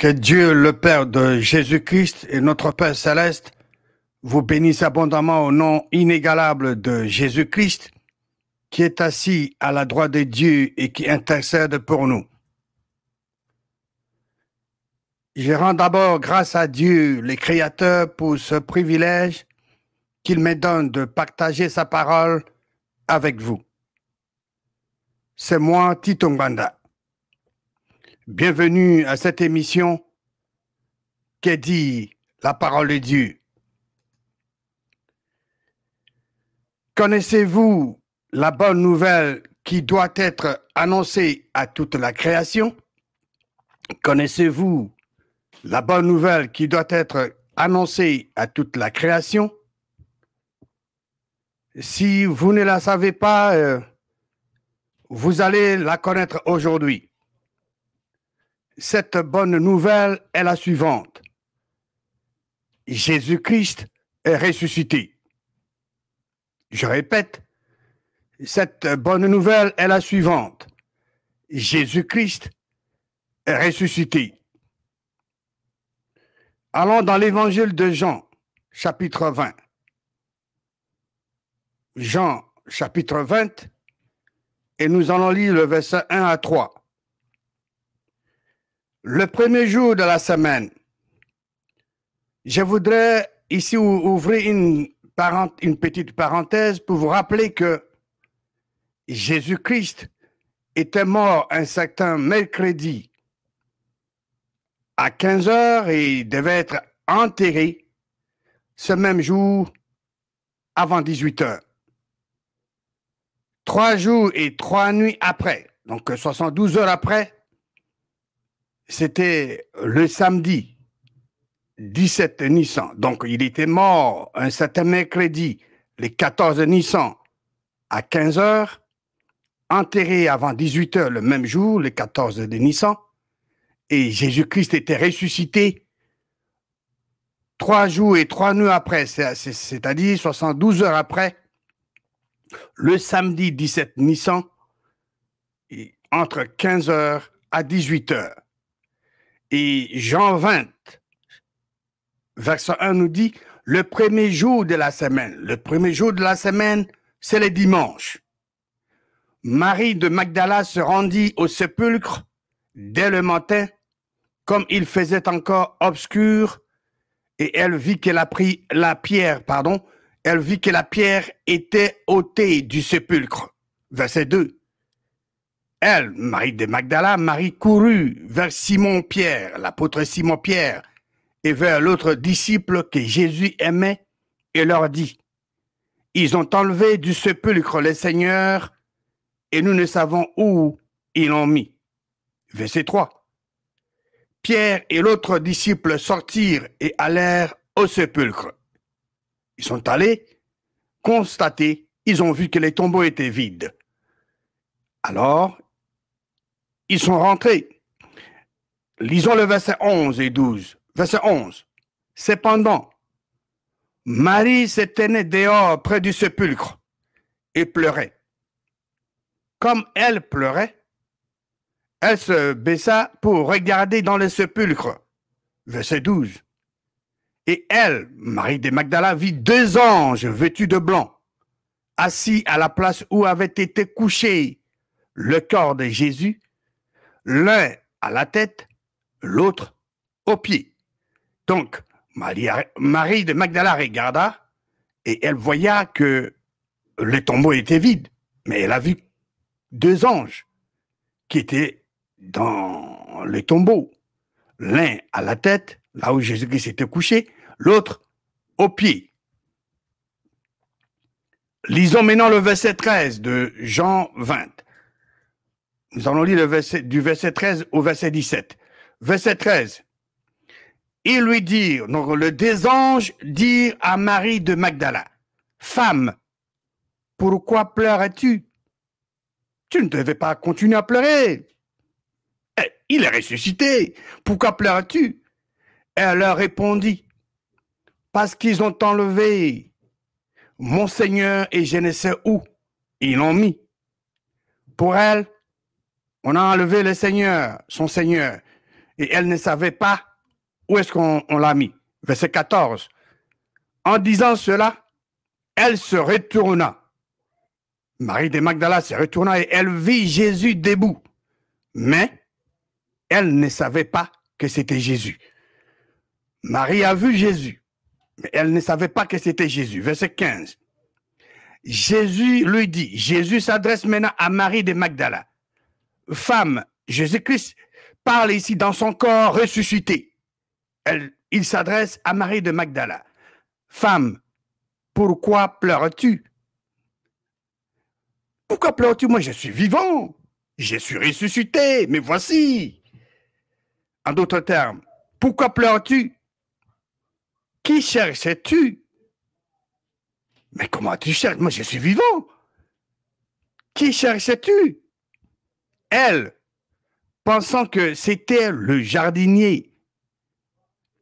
Que Dieu, le Père de Jésus-Christ et notre Père céleste, vous bénisse abondamment au nom inégalable de Jésus-Christ, qui est assis à la droite de Dieu et qui intercède pour nous. Je rends d'abord grâce à Dieu, le Créateur, pour ce privilège qu'il me donne de partager sa parole avec vous. C'est moi, Tito Mbanda. Bienvenue à cette émission qui dit la parole de Dieu. Connaissez-vous la bonne nouvelle qui doit être annoncée à toute la création? Connaissez-vous la bonne nouvelle qui doit être annoncée à toute la création? Si vous ne la savez pas, vous allez la connaître aujourd'hui. Cette bonne nouvelle est la suivante. Jésus-Christ est ressuscité. Je répète, cette bonne nouvelle est la suivante. Jésus-Christ est ressuscité. Allons dans l'évangile de Jean, chapitre 20. Jean, chapitre 20, et nous allons lire le verset 1 à 3. Le premier jour de la semaine, je voudrais ici ouvrir une petite parenthèse pour vous rappeler que Jésus-Christ était mort un certain mercredi à 15 heures et devait être enterré ce même jour avant 18 heures. 3 jours et 3 nuits après, donc 72 heures après, c'était le samedi 17 Nissan. Donc, il était mort un certain mercredi, le 14 Nissan, à 15 heures, enterré avant 18 heures le même jour, le 14 de Nissan, et Jésus-Christ était ressuscité 3 jours et 3 nuits après, c'est-à-dire 72 heures après, le samedi 17 Nissan, entre 15 heures à 18 heures. Et Jean 20, verset 1 nous dit, le premier jour de la semaine. Le premier jour de la semaine, c'est le dimanche. Marie de Magdala se rendit au sépulcre dès le matin, comme il faisait encore obscur, et elle vit que la pierre était ôtée du sépulcre. Verset 2. Elle, Marie de Magdala, Marie courut vers Simon-Pierre, l'apôtre Simon-Pierre, et vers l'autre disciple que Jésus aimait, et leur dit, « Ils ont enlevé du sépulcre le Seigneur, et nous ne savons où ils l'ont mis. » Verset 3. Pierre et l'autre disciple sortirent et allèrent au sépulcre. Ils sont allés constater, ils ont vu que les tombeaux étaient vides. Alors, ils sont rentrés. Lisons le verset 11 et 12. Verset 11. Cependant, Marie se tenait dehors près du sépulcre et pleurait. Comme elle pleurait, elle se baissa pour regarder dans le sépulcre. Verset 12. Et elle, Marie de Magdala, vit 2 anges vêtus de blanc, assis à la place où avait été couché le corps de Jésus, l'un à la tête, l'autre aux pieds. Donc, Marie de Magdala regarda et elle voya que le tombeau était vide. Mais elle a vu 2 anges qui étaient dans le tombeau. L'un à la tête, là où Jésus-Christ était couché, l'autre aux pieds. Lisons maintenant le verset 13 de Jean 20. Nous allons lire du verset 13 au verset 17. Verset 13. Ils lui dirent, donc les 2 anges dirent à Marie de Magdala, « Femme, pourquoi pleures-tu? Tu ne devais pas continuer à pleurer. Il est ressuscité. Pourquoi pleures-tu? » Elle leur répondit, « Parce qu'ils ont enlevé mon Seigneur et je ne sais où ils l'ont mis. » Pour elle, on a enlevé le Seigneur, son Seigneur, et elle ne savait pas où est-ce qu'on l'a mis. Verset 14. En disant cela, elle se retourna. Marie de Magdala se retourna et elle vit Jésus debout. Mais elle ne savait pas que c'était Jésus. Marie a vu Jésus, mais elle ne savait pas que c'était Jésus. Verset 15. Jésus lui dit, Jésus s'adresse maintenant à Marie de Magdala. Femme, Jésus-Christ parle ici dans son corps ressuscité. Il s'adresse à Marie de Magdala. Femme, pourquoi pleures-tu? Pourquoi pleures-tu? Moi, je suis vivant. Je suis ressuscité, mais voici. En d'autres termes, pourquoi pleures-tu? Qui cherches-tu? Mais comment tu cherches? Moi, je suis vivant. Qui cherches-tu? Elle, pensant que c'était le jardinier.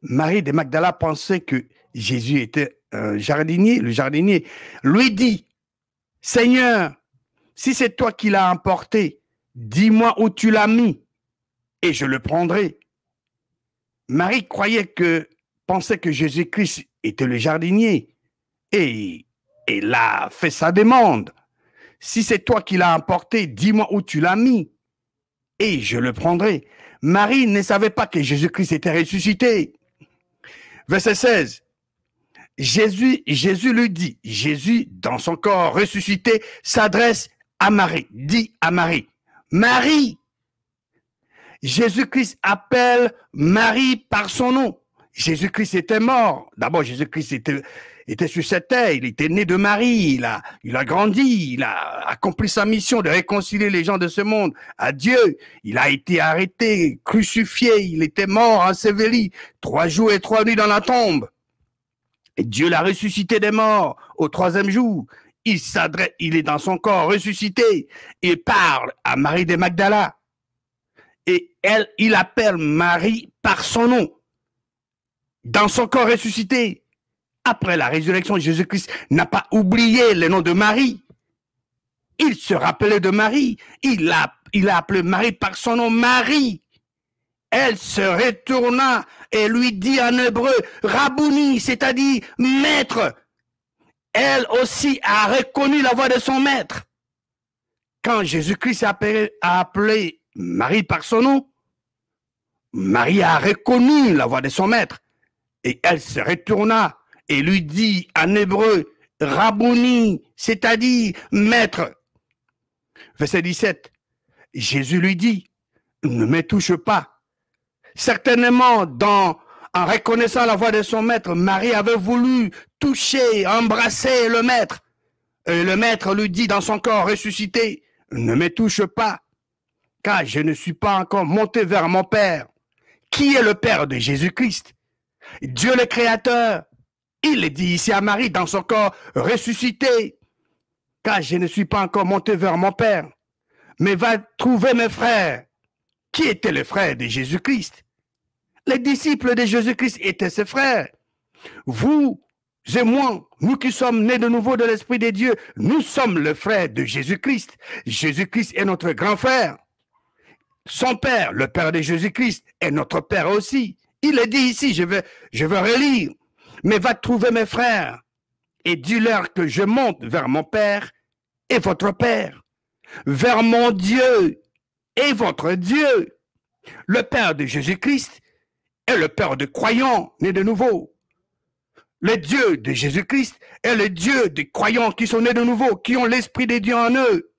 Marie de Magdala pensait que Jésus était un jardinier. Le jardinier lui dit, Seigneur, si c'est toi qui l'as emporté, dis-moi où tu l'as mis et je le prendrai. Marie pensait que Jésus-Christ était le jardinier et elle a fait sa demande. Si c'est toi qui l'as emporté, dis-moi où tu l'as mis et je le prendrai. Marie ne savait pas que Jésus-Christ était ressuscité. Verset 16. Jésus lui dit, Jésus, dans son corps ressuscité, s'adresse à Marie, dit à Marie, Marie. Jésus-Christ appelle Marie par son nom. Jésus-Christ était mort. D'abord, Jésus-Christ était sur cette terre, il était né de Marie, il a grandi, il a accompli sa mission de réconcilier les gens de ce monde à Dieu. Il a été arrêté, crucifié, il était mort, enseveli, 3 jours et 3 nuits dans la tombe. Et Dieu l'a ressuscité des morts au 3e jour. Il est dans son corps ressuscité. Il parle à Marie de Magdala. Et il appelle Marie par son nom. Dans son corps ressuscité. Après la résurrection, Jésus-Christ n'a pas oublié le nom de Marie. Il se rappelait de Marie. Il a appelé Marie par son nom, Marie. Elle se retourna et lui dit en hébreu, Rabouni, c'est-à-dire maître. Elle aussi a reconnu la voix de son maître. Quand Jésus-Christ a appelé Marie par son nom, Marie a reconnu la voix de son maître. Et elle se retourna et lui dit en hébreu, Rabouni, c'est-à-dire maître. Verset 17, Jésus lui dit, ne me touche pas. Certainement, en reconnaissant la voix de son maître, Marie avait voulu toucher, embrasser le maître. Et le maître lui dit dans son corps ressuscité, ne me touche pas, car je ne suis pas encore monté vers mon Père. Qui est le Père de Jésus-Christ? Dieu le Créateur. Il est dit ici à Marie dans son corps ressuscité, car je ne suis pas encore monté vers mon Père, mais va trouver mes frères. Qui étaient les frères de Jésus-Christ? Les disciples de Jésus-Christ étaient ses frères. Vous et moi, nous qui sommes nés de nouveau de l'Esprit de Dieu, nous sommes les frères de Jésus-Christ. Jésus-Christ est notre grand frère. Son père, le père de Jésus-Christ, est notre père aussi. Il est dit ici, je veux relire. Mais va trouver mes frères et dis-leur que je monte vers mon Père et votre Père, vers mon Dieu et votre Dieu. Le Père de Jésus-Christ est le Père de croyants nés de nouveau. Le Dieu de Jésus-Christ est le Dieu des croyants qui sont nés de nouveau, qui ont l'Esprit de Dieu en eux.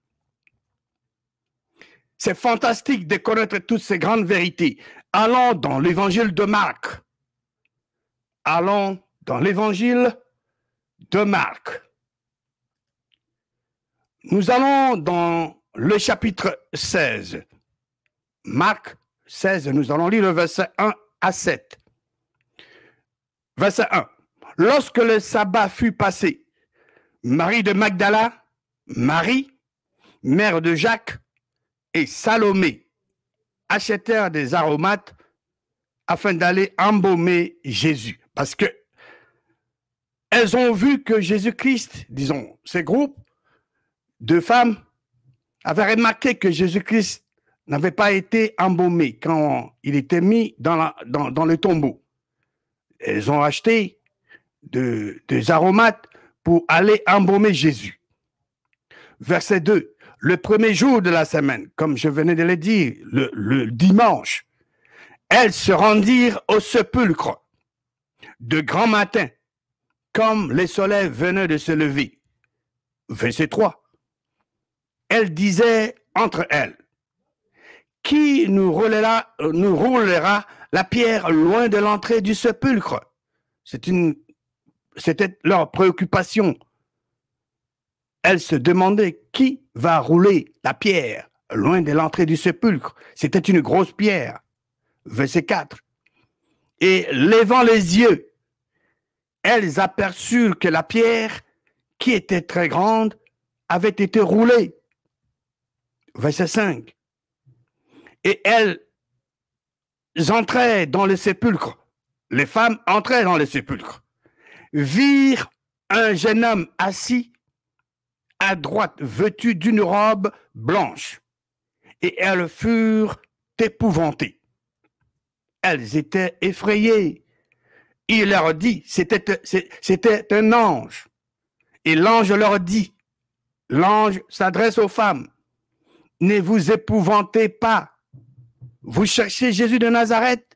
C'est fantastique de connaître toutes ces grandes vérités. Allons dans l'évangile de Marc. Allons dans l'évangile de Marc. Nous allons dans le chapitre 16. Marc 16, nous allons lire le verset 1 à 7. Verset 1. Lorsque le sabbat fut passé, Marie de Magdala, Marie, mère de Jacques, et Salomé achetèrent des aromates afin d'aller embaumer Jésus. Parce que elles ont vu que Jésus-Christ, disons, ces groupes de femmes avaient remarqué que Jésus-Christ n'avait pas été embaumé quand il était mis dans le tombeau. Elles ont acheté des aromates pour aller embaumer Jésus. Verset 2. Le premier jour de la semaine, comme je venais de le dire, le dimanche, elles se rendirent au sépulcre de grand matin, comme le soleil venait de se lever. Verset 3. Elles disaient entre elles, qui nous roulera la pierre loin de l'entrée du sépulcre? C'était leur préoccupation. Elles se demandaient qui va rouler la pierre loin de l'entrée du sépulcre. C'était une grosse pierre. Verset 4. Et levant les yeux, elles aperçurent que la pierre, qui était très grande, avait été roulée. Verset 5. Et elles entraient dans le sépulcre. Les femmes entraient dans le sépulcre, virent un jeune homme assis à droite, vêtu d'une robe blanche, et elles furent épouvantées. Elles étaient effrayées. Il leur dit, c'était un ange. Et l'ange leur dit, l'ange s'adresse aux femmes, ne vous épouvantez pas. Vous cherchez Jésus de Nazareth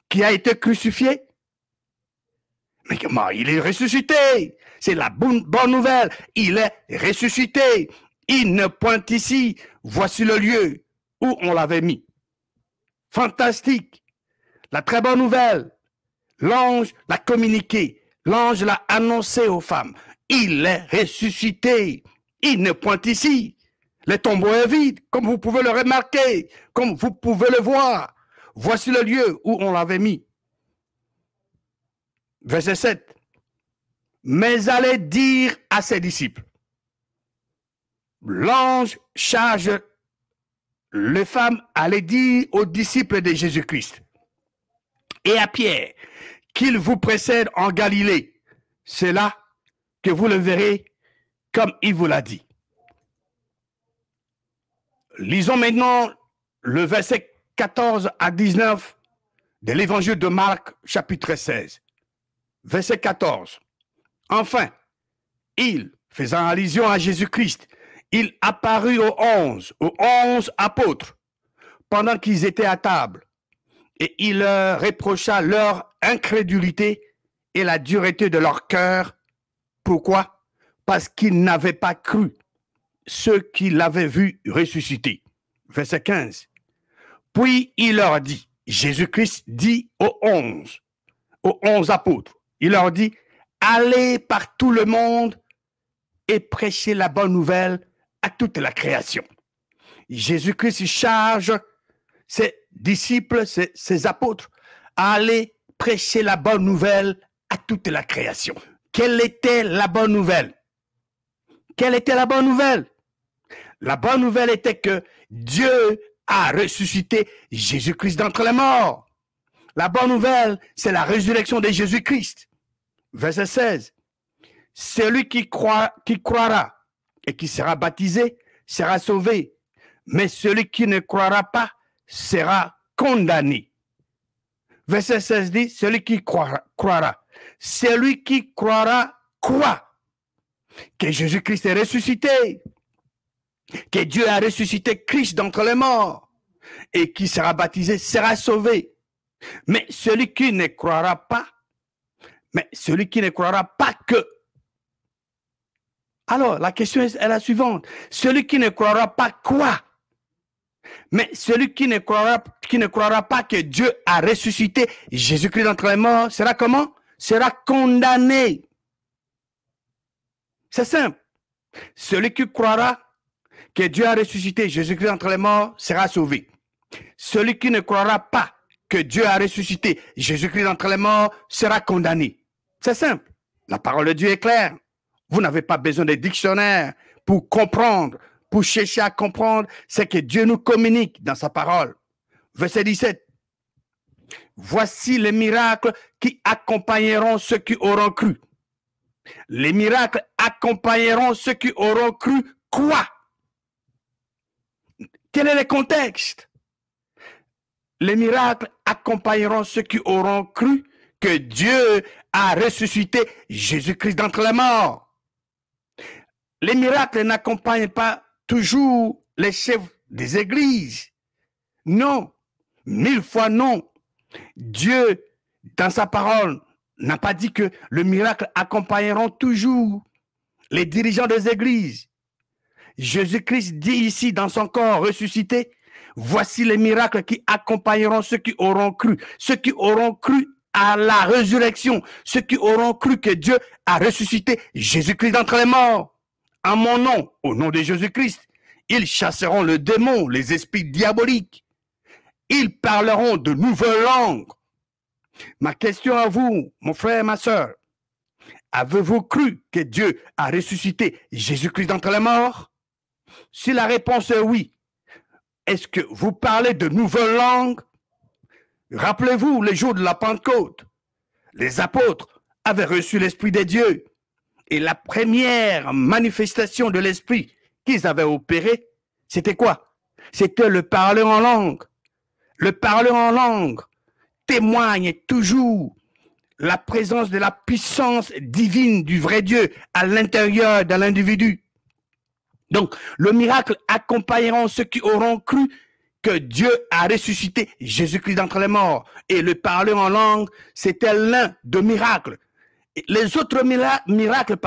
qui a été crucifié. Mais comment? Il est ressuscité. C'est la bonne nouvelle. Il est ressuscité. Il ne pointe ici. Voici le lieu où on l'avait mis. Fantastique. La très bonne nouvelle. L'ange l'a communiqué. L'ange l'a annoncé aux femmes. Il est ressuscité. Il ne pointe ici. Le tombeau est vide, comme vous pouvez le remarquer, comme vous pouvez le voir. Voici le lieu où on l'avait mis. Verset 7. Mais allez dire à ses disciples. L'ange charge les femmes à aller dire aux disciples de Jésus-Christ et à Pierre qu'il vous précède en Galilée. C'est là que vous le verrez comme il vous l'a dit. Lisons maintenant le verset 14 à 19 de l'évangile de Marc, chapitre 16. Verset 14. Enfin, il, faisant allusion à Jésus-Christ, il apparut aux 11 apôtres, pendant qu'ils étaient à table, et il leur reprocha leur incrédulité et la dureté de leur cœur. Pourquoi? Parce qu'ils n'avaient pas cru ceux qui l'avaient vu ressusciter. Verset 15. Puis il leur dit, Jésus-Christ dit aux 11 apôtres, il leur dit, allez par tout le monde et prêchez la bonne nouvelle à toute la création. Jésus-Christ charge ses disciples, ses apôtres, à aller prêcher la bonne nouvelle à toute la création. Quelle était la bonne nouvelle? Quelle était la bonne nouvelle? La bonne nouvelle était que Dieu a ressuscité Jésus-Christ d'entre les morts. La bonne nouvelle, c'est la résurrection de Jésus-Christ. Verset 16. Celui qui croira et qui sera baptisé sera sauvé, mais celui qui ne croira pas sera condamné. Verset 16 dit, celui qui croira. Celui qui croira quoi? Que Jésus-Christ est ressuscité, que Dieu a ressuscité Christ d'entre les morts, et qui sera baptisé sera sauvé. Mais celui qui ne croira pas que... Alors, la question est la suivante. Celui qui ne croira pas quoi? Mais celui qui ne croira pas que Dieu a ressuscité Jésus-Christ d'entre les morts sera comment? Sera condamné. C'est simple. Celui qui croira que Dieu a ressuscité Jésus-Christ d'entre les morts sera sauvé. Celui qui ne croira pas que Dieu a ressuscité Jésus-Christ d'entre les morts sera condamné. C'est simple. La parole de Dieu est claire. Vous n'avez pas besoin de dictionnaire pour comprendre, pour chercher à comprendre ce que Dieu nous communique dans sa parole. Verset 17. Voici les miracles qui accompagneront ceux qui auront cru. Les miracles accompagneront ceux qui auront cru quoi? Quel est le contexte? Les miracles accompagneront ceux qui auront cru que Dieu a ressuscité Jésus-Christ d'entre les morts. Les miracles n'accompagnent pas toujours les chefs des églises. Non, 1000 fois non. Dieu, dans sa parole, n'a pas dit que le miracle accompagneront toujours les dirigeants des églises. Jésus-Christ dit ici dans son corps ressuscité, voici les miracles qui accompagneront ceux qui auront cru à la résurrection, ceux qui auront cru que Dieu a ressuscité Jésus-Christ d'entre les morts. En mon nom, au nom de Jésus-Christ, ils chasseront le démon, les esprits diaboliques. Ils parleront de nouvelles langues. Ma question à vous, mon frère et ma soeur, avez-vous cru que Dieu a ressuscité Jésus-Christ d'entre les morts? Si la réponse est oui, est-ce que vous parlez de nouvelles langues? Rappelez-vous les jours de la Pentecôte. Les apôtres avaient reçu l'Esprit de Dieu. Et la première manifestation de l'Esprit qu'ils avaient opérée, c'était quoi? C'était le parler en langue. Le parler en langue témoigne toujours la présence de la puissance divine du vrai Dieu à l'intérieur de l'individu. Donc, le miracle accompagneront ceux qui auront cru que Dieu a ressuscité Jésus-Christ d'entre les morts. Et le parler en langue, c'était l'un des miracles. Les autres miracles,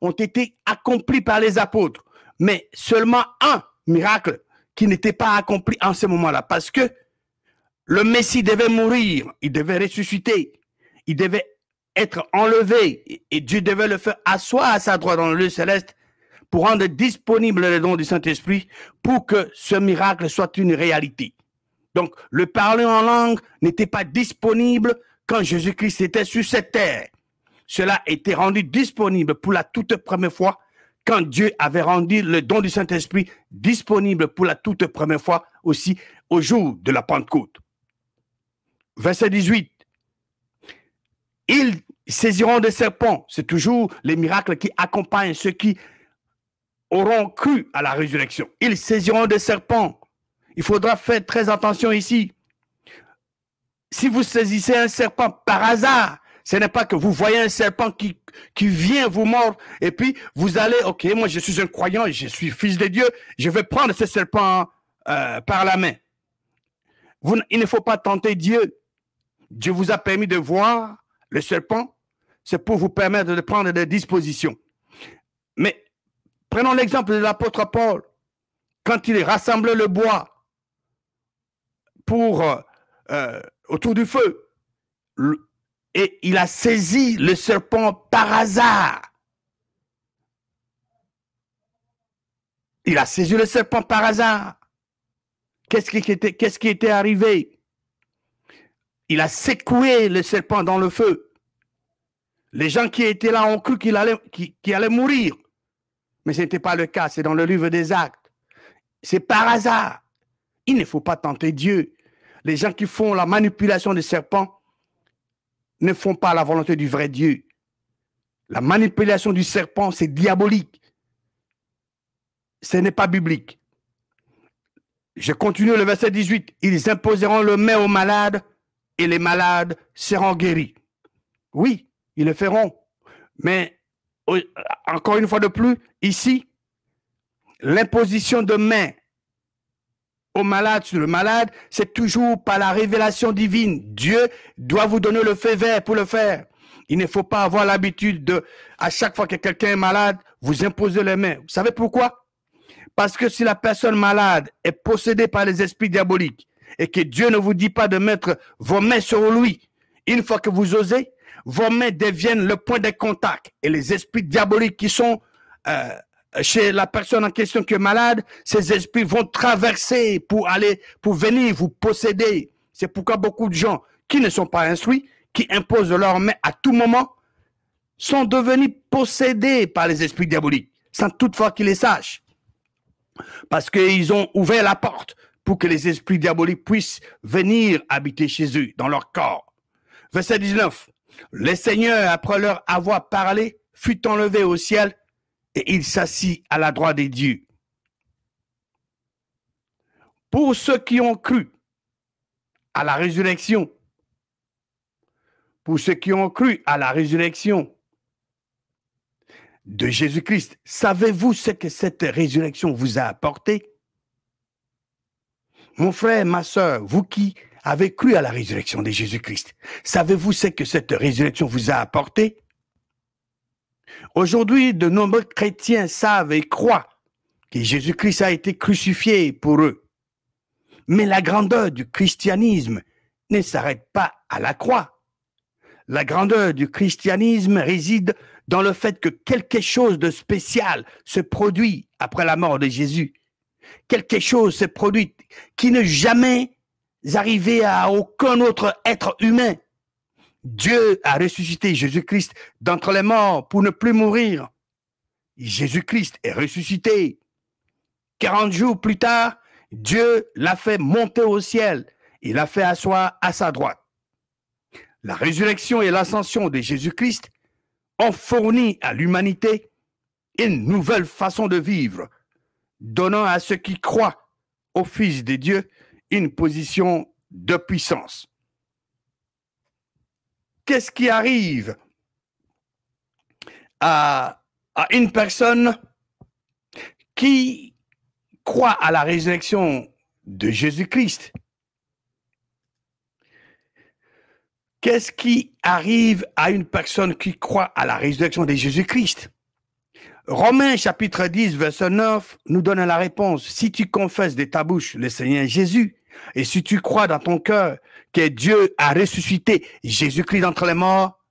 ont été accomplis par les apôtres. Mais seulement un miracle qui n'était pas accompli en ce moment-là. Parce que le Messie devait mourir, il devait ressusciter, il devait être enlevé. Et Dieu devait le faire asseoir à sa droite dans le lieu céleste pour rendre disponible le don du Saint-Esprit pour que ce miracle soit une réalité. Donc, le parler en langue n'était pas disponible quand Jésus-Christ était sur cette terre. Cela était rendu disponible pour la toute première fois quand Dieu avait rendu le don du Saint-Esprit disponible pour la toute première fois aussi au jour de la Pentecôte. Verset 18. Ils saisiront des serpents. C'est toujours les miracles qui accompagnent ceux qui auront cru à la résurrection. Ils saisiront des serpents. Il faudra faire très attention ici. Si vous saisissez un serpent par hasard, ce n'est pas que vous voyez un serpent qui vient vous mordre et puis vous allez, ok, moi je suis un croyant, je suis fils de Dieu, je vais prendre ce serpent par la main. Il ne faut pas tenter Dieu. Dieu vous a permis de voir le serpent, c'est pour vous permettre de prendre des dispositions. Mais prenons l'exemple de l'apôtre Paul. Quand il rassemblait le bois pour autour du feu, et il a saisi le serpent par hasard. Il a saisi le serpent par hasard. Qu'est-ce qui était arrivé? Il a secoué le serpent dans le feu. Les gens qui étaient là ont cru qu'il allait mourir. Mais ce n'était pas le cas, c'est dans le livre des Actes. C'est par hasard. Il ne faut pas tenter Dieu. Les gens qui font la manipulation des serpents ne font pas la volonté du vrai Dieu. La manipulation du serpent, c'est diabolique. Ce n'est pas biblique. Je continue le verset 18. Ils imposeront le main aux malades et les malades seront guéris. Oui, ils le feront. Mais encore une fois de plus, ici, l'imposition de main au malade sur le malade, c'est toujours par la révélation divine. Dieu doit vous donner le feu vert pour le faire. Il ne faut pas avoir l'habitude de, à chaque fois que quelqu'un est malade, vous imposer les mains. Vous savez pourquoi? Parce que si la personne malade est possédée par les esprits diaboliques et que Dieu ne vous dit pas de mettre vos mains sur lui, une fois que vous osez, vos mains deviennent le point de contact. Et les esprits diaboliques qui sont chez la personne en question qui est malade, ces esprits vont traverser pour venir vous posséder. C'est pourquoi beaucoup de gens qui ne sont pas instruits, qui imposent leurs mains à tout moment, sont devenus possédés par les esprits diaboliques, sans toutefois qu'ils les sachent. Parce qu'ils ont ouvert la porte pour que les esprits diaboliques puissent venir habiter chez eux, dans leur corps. Verset 19. Le Seigneur, après leur avoir parlé, fut enlevé au ciel et il s'assit à la droite des dieux. pour ceux qui ont cru à la résurrection, pour ceux qui ont cru à la résurrection de Jésus-Christ, savez-vous ce que cette résurrection vous a apporté? Mon frère, ma sœur, vous qui avez cru à la résurrection de Jésus-Christ, savez-vous ce que cette résurrection vous a apporté? Aujourd'hui, de nombreux chrétiens savent et croient que Jésus-Christ a été crucifié pour eux. Mais la grandeur du christianisme ne s'arrête pas à la croix. La grandeur du christianisme réside dans le fait que quelque chose de spécial se produit après la mort de Jésus. Quelque chose se produit qui n'est jamais arrivé à aucun autre être humain. Dieu a ressuscité Jésus-Christ d'entre les morts pour ne plus mourir. Jésus-Christ est ressuscité. 40 jours plus tard, Dieu l'a fait monter au ciel. Il l'a fait asseoir à sa droite. La résurrection et l'ascension de Jésus-Christ ont fourni à l'humanité une nouvelle façon de vivre, donnant à ceux qui croient au Fils de Dieu une position de puissance. Qu'est-ce qui arrive à une personne qui croit à la résurrection de Jésus-Christ? Qu'est-ce qui arrive à une personne qui croit à la résurrection de Jésus-Christ? Romains chapitre 10, verset 9 nous donne la réponse. Si tu confesses de ta bouche le Seigneur Jésus, et si tu crois dans ton cœur que Dieu a ressuscité Jésus-Christ d'entre les morts,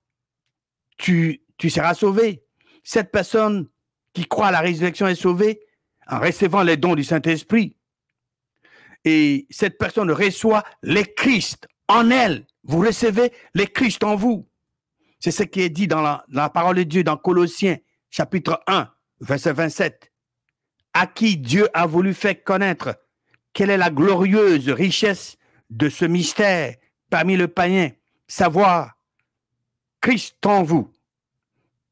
tu seras sauvé. Cette personne qui croit à la résurrection est sauvée en recevant les dons du Saint-Esprit. Et cette personne reçoit le Christ en elle. Vous recevez le Christ en vous. C'est ce qui est dit dans la parole de Dieu dans Colossiens chapitre 1, verset 27. À qui Dieu a voulu faire connaître quelle est la glorieuse richesse de ce mystère parmi les païens, savoir Christ en vous.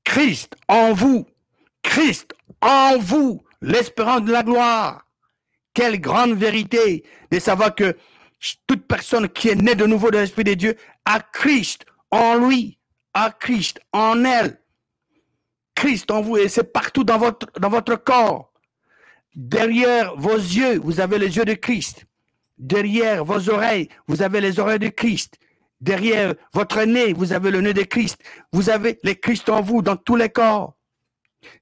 Christ en vous. Christ en vous, l'espérance de la gloire. Quelle grande vérité de savoir que toute personne qui est née de nouveau de l'Esprit de Dieu a Christ en lui, a Christ en elle. Christ en vous, et c'est partout dans votre corps. Derrière vos yeux, vous avez les yeux de Christ. Derrière vos oreilles, vous avez les oreilles de Christ. Derrière votre nez, vous avez le nez de Christ. Vous avez le Christ en vous dans tous les corps.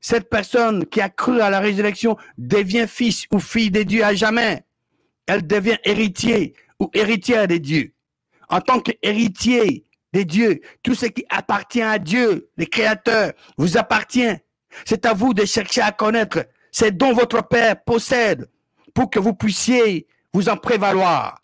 Cette personne qui a cru à la résurrection devient fils ou fille de Dieu à jamais. Elle devient héritier ou héritière de Dieu. En tant qu'héritier de Dieu, tout ce qui appartient à Dieu, le Créateur, vous appartient. C'est à vous de chercher à connaître ce dont votre Père possède pour que vous puissiez vous en prévaloir.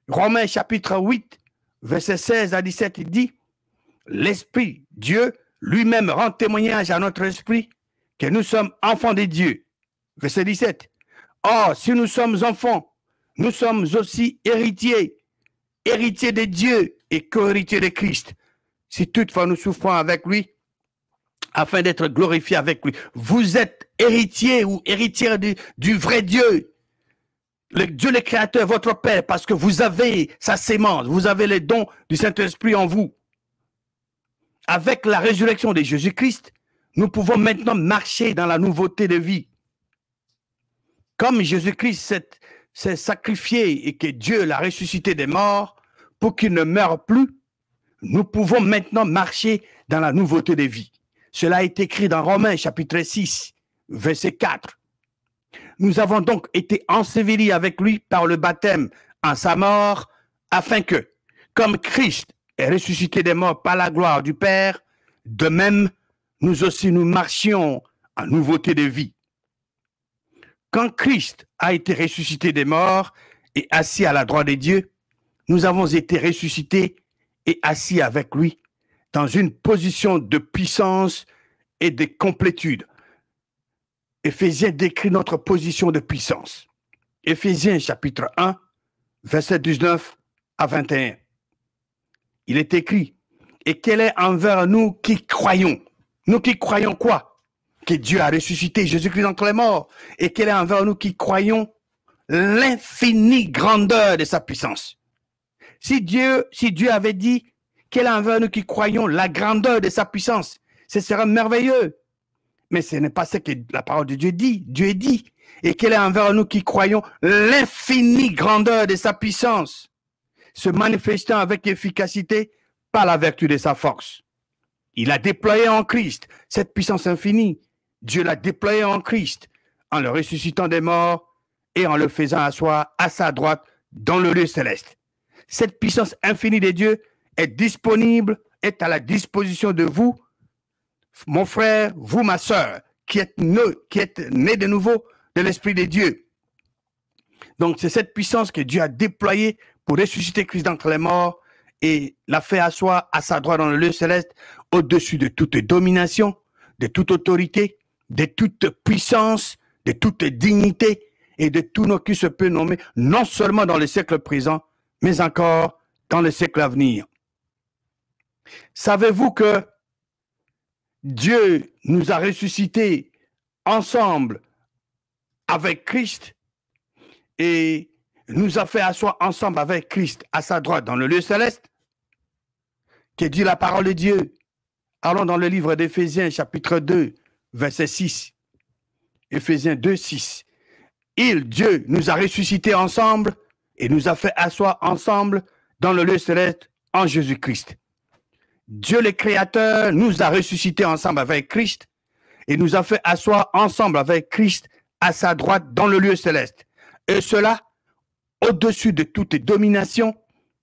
Romains chapitre 8, verset 16 à 17, il dit « L'Esprit, Dieu, lui-même rend témoignage à notre esprit que nous sommes enfants de Dieu. » Verset 17. « Or, si nous sommes enfants, nous sommes aussi héritiers, héritiers de Dieu et co-héritiers de Christ. Si toutefois nous souffrons avec lui, afin d'être glorifiés avec lui. » Vous êtes héritier ou héritière du vrai Dieu. Le Dieu le Créateur, votre Père, parce que vous avez sa sémence, vous avez les dons du Saint-Esprit en vous. Avec la résurrection de Jésus-Christ, nous pouvons maintenant marcher dans la nouveauté de vie. Comme Jésus-Christ s'est sacrifié et que Dieu l'a ressuscité des morts pour qu'il ne meure plus, nous pouvons maintenant marcher dans la nouveauté de vie. Cela est écrit dans Romains chapitre 6, verset 4. Nous avons donc été ensevelis avec lui par le baptême en sa mort, afin que, comme Christ est ressuscité des morts par la gloire du Père, de même, nous aussi nous marchions en nouveauté de vie. Quand Christ a été ressuscité des morts et assis à la droite de Dieu, nous avons été ressuscités et assis avec lui dans une position de puissance et de complétude. Éphésiens décrit notre position de puissance. Éphésiens chapitre 1, verset 19 à 21. Il est écrit, « Et quel est envers nous qui croyons ?» Nous qui croyons quoi? Que Dieu a ressuscité Jésus-Christ d'entre les morts. Et quel est envers nous qui croyons l'infinie grandeur de sa puissance. Si Dieu avait dit qu'elle a envers nous qui croyons la grandeur de sa puissance, ce serait merveilleux. Mais ce n'est pas ce que la parole de Dieu dit. Dieu dit. Et qu'elle est envers nous qui croyons l'infinie grandeur de sa puissance, se manifestant avec efficacité par la vertu de sa force. Il a déployé en Christ cette puissance infinie. Dieu l'a déployé en Christ en le ressuscitant des morts et en le faisant asseoir à sa droite dans le lieu céleste. Cette puissance infinie de Dieu est disponible, est à la disposition de vous, mon frère, vous, ma sœur, qui êtes nés de nouveau de l'Esprit de Dieu. Donc, c'est cette puissance que Dieu a déployée pour ressusciter Christ d'entre les morts et l'a fait asseoir à sa droite dans le lieu céleste, au-dessus de toute domination, de toute autorité, de toute puissance, de toute dignité et de tout nom qui se peut nommer, non seulement dans le siècle présent, mais encore dans le siècle à venir. Savez-vous que Dieu nous a ressuscités ensemble avec Christ et nous a fait asseoir ensemble avec Christ à sa droite dans le lieu céleste? Que dit la parole de Dieu? Allons dans le livre d'Éphésiens chapitre 2, verset 6. Éphésiens 2, 6. Dieu, nous a ressuscités ensemble et nous a fait asseoir ensemble dans le lieu céleste en Jésus-Christ. Dieu le Créateur nous a ressuscités ensemble avec Christ et nous a fait asseoir ensemble avec Christ à sa droite dans le lieu céleste. Et cela au-dessus de toute domination,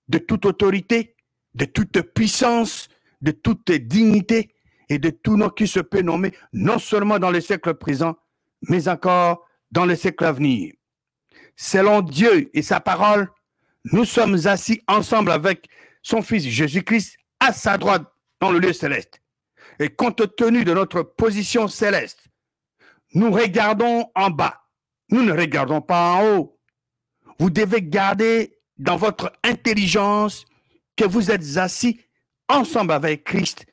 de toute autorité, de toute puissance, de toute dignité et de tout nom qui se peut nommer, non seulement dans le siècle présent, mais encore dans le siècle à venir. Selon Dieu et sa parole, nous sommes assis ensemble avec son Fils Jésus-Christ à sa droite dans le lieu céleste. Et compte tenu de notre position céleste, nous regardons en bas. Nous ne regardons pas en haut. Vous devez garder dans votre intelligence que vous êtes assis ensemble avec Christ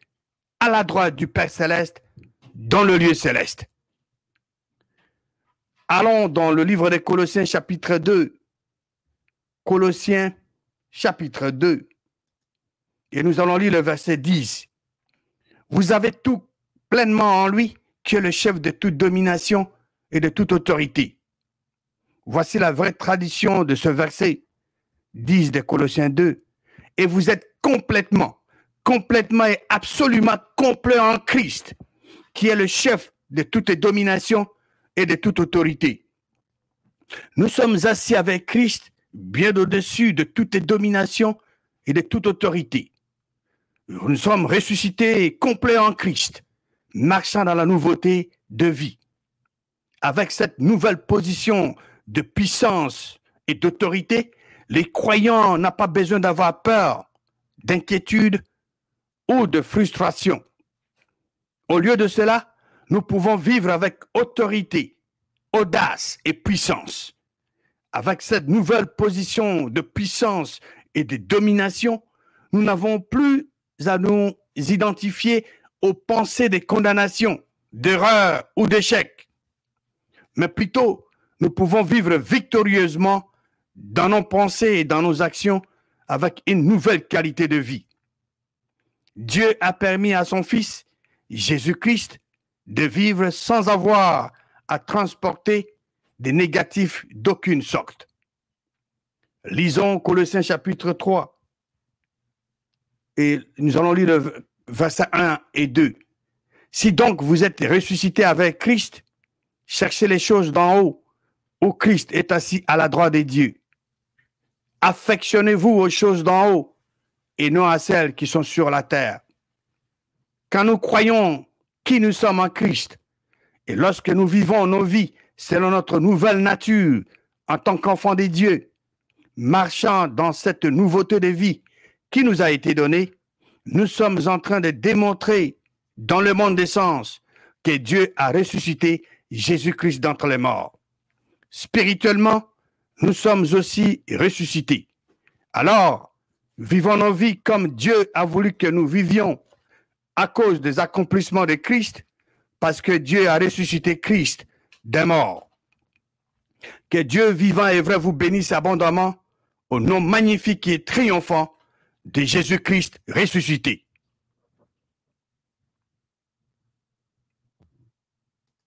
à la droite du Père céleste dans le lieu céleste. Allons dans le livre des Colossiens chapitre 2. Colossiens chapitre 2. Et nous allons lire le verset 10. Vous avez tout pleinement en lui, qui est le chef de toute domination et de toute autorité. Voici la vraie tradition de ce verset 10 de Colossiens 2. Et vous êtes complètement et absolument complet en Christ, qui est le chef de toute domination et de toute autorité. Nous sommes assis avec Christ bien au-dessus de toute domination et de toute autorité. Nous sommes ressuscités et complets en Christ, marchant dans la nouveauté de vie. Avec cette nouvelle position de puissance et d'autorité, les croyants n'ont pas besoin d'avoir peur, d'inquiétude ou de frustration. Au lieu de cela, nous pouvons vivre avec autorité, audace et puissance. Avec cette nouvelle position de puissance et de domination, nous n'avons plus à nous identifier aux pensées de condamnation, d'erreur ou d'échec. Mais plutôt, nous pouvons vivre victorieusement dans nos pensées et dans nos actions avec une nouvelle qualité de vie. Dieu a permis à son Fils, Jésus-Christ, de vivre sans avoir à transporter des négatifs d'aucune sorte. Lisons Colossiens chapitre 3 et nous allons lire le verset 1 et 2. Si donc vous êtes ressuscités avec Christ, cherchez les choses d'en haut, où Christ est assis à la droite de Dieu. Affectionnez-vous aux choses d'en haut et non à celles qui sont sur la terre. Quand nous croyons qui nous sommes en Christ, et lorsque nous vivons nos vies selon notre nouvelle nature en tant qu'enfants de Dieu, marchant dans cette nouveauté de vie qui nous a été donnée, nous sommes en train de démontrer dans le monde des sens que Dieu a ressuscité Jésus-Christ d'entre les morts. Spirituellement, nous sommes aussi ressuscités. Alors, vivons nos vies comme Dieu a voulu que nous vivions à cause des accomplissements de Christ, parce que Dieu a ressuscité Christ des morts. Que Dieu vivant et vrai vous bénisse abondamment au nom magnifique et triomphant de Jésus-Christ ressuscité.